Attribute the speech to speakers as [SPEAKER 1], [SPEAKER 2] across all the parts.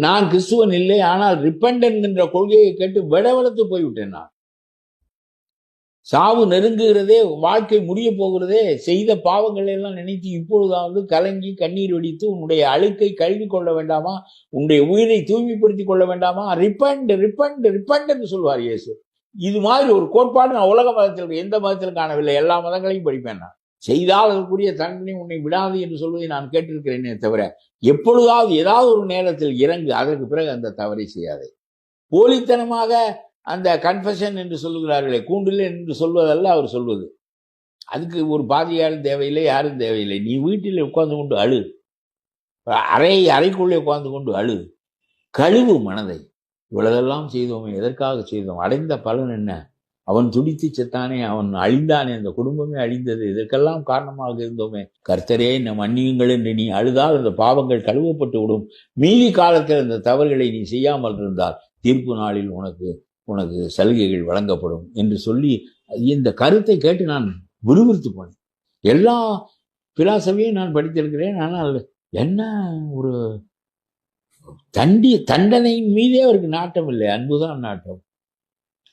[SPEAKER 1] நான் கிறிஸ்துவன் இல்லை, ஆனால் ரிப்பண்ட் என்கின்ற கொள்கையை கேட்டு விடவெடுத்து போய்விட்டேன். நான் சாவு நெருங்குகிறதே, வாழ்க்கை முடிய போகிறதே, செய்த பாவங்களை எல்லாம் நினைத்து இப்பொழுதாவது கலங்கி கண்ணீர் வெடித்து உன்னுடைய அழுக்கை கழுவி கொள்ள வேண்டாமா, உன்னுடைய உயிரை தூய்மைப்படுத்திக் கொள்ள வேண்டாமா? ரிப்பண்ட் ரிப்பண்ட் ரிப்பண்ட் என்று சொல்வார் இயேசு. இது மாதிரி ஒரு கோட்பாடு நான் உலக மதத்தில் எந்த மதத்திலும் காணவில்லை. எல்லா மதங்களையும் படிப்பேன். நான் செய்தால் அதற்குரிய தண்டனை உன்னை விடாது என்று சொல்வதை நான் கேட்டிருக்கிறேனே தவிர, எப்பொழுதாவது ஏதாவது ஒரு நேரத்தில் இறங்கு, அதற்கு பிறகு அந்த தவறை செய்யாதே. போலித்தனமாக அந்த கன்ஃபெஷன் என்று சொல்லுகிறார்களே, கூண்டில் என்று சொல்வதல்ல அவர் சொல்வது. அதுக்கு ஒரு பாதியாரும் தேவையில்லை, யாரும் தேவையில்லை. நீ வீட்டில் உட்கார்ந்து கொண்டு அழு, அறைக்குள்ளே உட்கார்ந்து கொண்டு அழு, கழுவு மனதை. இவ்வளவெல்லாம் செய்தோமே, எதற்காக செய்தோம்? அடைந்த பலன் என்ன? அவன் துடித்து செத்தானே, அவன் அழிந்தானே, அந்த குடும்பமே அழிந்தது, இதற்கெல்லாம் காரணமாக இருந்தோமே. கர்த்தரே என்னை மன்னியுங்கள் என்று நீ அழுதால் அந்த பாவங்கள் கழுவப்பட்டு விடும். மீதி காலத்தில் அந்த தவறுகளை நீ செய்யாமல் இருந்தால் தீர்ப்பு நாளில் உனக்கு சலுகைகள் வழங்கப்படும் என்று சொல்லி, இந்த கருத்தை கேட்டு நான் விறுவிறுத்து போனேன். எல்லா பிலாசபியும் நான் படித்திருக்கிறேன். ஆனால் என்ன ஒரு தண்டனையின் மீதே அவருக்கு நாட்டம் இல்லை, அன்புதான் நாட்டம்.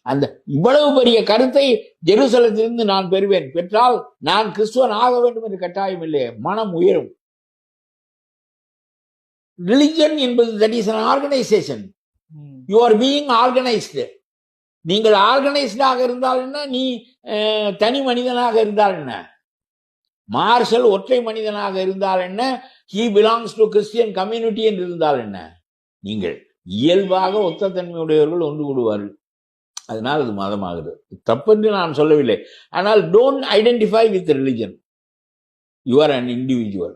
[SPEAKER 1] அந்த இவ்வளவு பெரிய கருத்தை ஜெருசலத்திலிருந்து நான் பெறுவேன். பெற்றால் நான் கிறிஸ்துவன் ஆக வேண்டும் என்று கட்டாயம் இல்லை, மனம் உயரும். ரிலிஜன் என்பது that is an organisation. You are being organised. நீங்கள் ஆர்கனைஸ்டாக இருந்தால் என்ன, நீ தனி மனிதனாக இருந்தால் என்ன, மார்ஷல் ஒற்றை மனிதனாக இருந்தால் என்ன, he belongs to Christian community என்று இருந்தால் என்ன, நீங்கள் இயல்பாக ஒத்த தன்மையுடையவர்கள் ஒன்று கூடுவார்கள். அதனால் அது மதமாகிறது. தப்பென்று நான் சொல்லவில்லை. ஆனால் don't identify with religion. You are an individual.